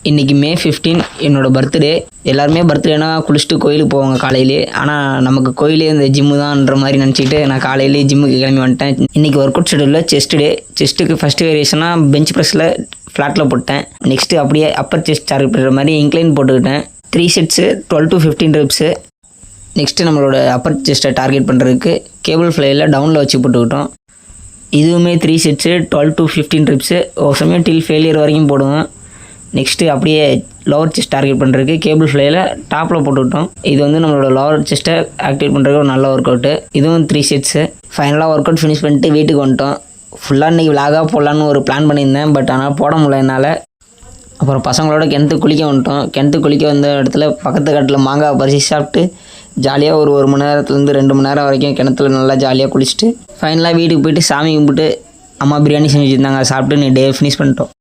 இன்றைக்கி மே 15 என்னோடய பர்த்டே. எல்லாருமே பர்த்டேனா குளிச்சுட்டு கோயிலுக்கு போவாங்க காலையிலே. ஆனால் நமக்கு கோயிலே இந்த ஜிம்மு தான்ன்ற மாதிரி நினச்சிக்கிட்டு நான் காலையிலே ஜிம்முக்கு கிளம்பி வந்துட்டேன். இன்றைக்கி ஒர்க் அவுட் ஷெடியூலில் செஸ்ட் டே. செஸ்ட்டுக்கு ஃபஸ்ட்டு வேரியேஷனாக பெஞ்ச் ப்ரெஸ்ஸில் ஃப்ளாட்டில் போட்டேன். நெக்ஸ்ட்டு அப்படியே அப்பர் செஸ்ட் டார்கெட் பண்ணுற மாதிரி இன்க்ளைன் போட்டுக்கிட்டேன். 3 செட்ஸு 12 to 15 reps. நெக்ஸ்ட்டு நம்மளோட அப்பர் செஸ்ட்டை டார்கெட் பண்ணுறதுக்கு கேபிள் ஃப்ளையில் டவுனில் வச்சு போட்டுக்கிட்டோம். இதுவுமே 3 செட்ஸு 12 to 15 reps. ஒரு சமயம் டில் ஃபெயிலியர் வரைக்கும் போடுவோம். நெக்ஸ்ட்டு அப்படியே லோவர் செஸ்ட் டார்கெட் பண்ணுறதுக்கு கேபிள் ஃப்ளையில் டாப்பில் போட்டுவிட்டோம். இது வந்து நம்மளோட லோவர் செஸ்ட்டை ஆக்டிவேட் பண்ணுறதுக்கு ஒரு நல்ல ஒர்க் அவுட்டு. இதுவும் 3 செட்ஸு. ஃபைனலாக ஒர்க் அவுட் ஃபினிஷ் பண்ணிட்டு வீட்டுக்கு வந்துட்டோம். ஃபுல்லாக இன்றைக்கி விலாகாக போடலான்னு ஒரு பிளான் பண்ணியிருந்தேன். பட் ஆனால் போட முடியல என்னால். அப்புறம் பசங்களோட கிணத்து குளிக்க வந்துட்டோம். கிணத்து குளிக்க வந்த இடத்துல பக்கத்து காட்டில் மாங்காய் பறிச்சு சாப்பிட்டு ஜாலியாக ஒரு மணி நேரத்துலேருந்து 2 மணி நேரம் வரைக்கும் கிணத்துல நல்லா ஜாலியாக குளிச்சுட்டு ஃபைனலாக வீட்டுக்கு போயிட்டு சாமி கும்பிட்டு அம்மா பிரியாணி செஞ்சு வச்சுருந்தாங்க. சாப்பிட்டு நீ டே ஃபினிஷ் பண்ணிட்டோம்.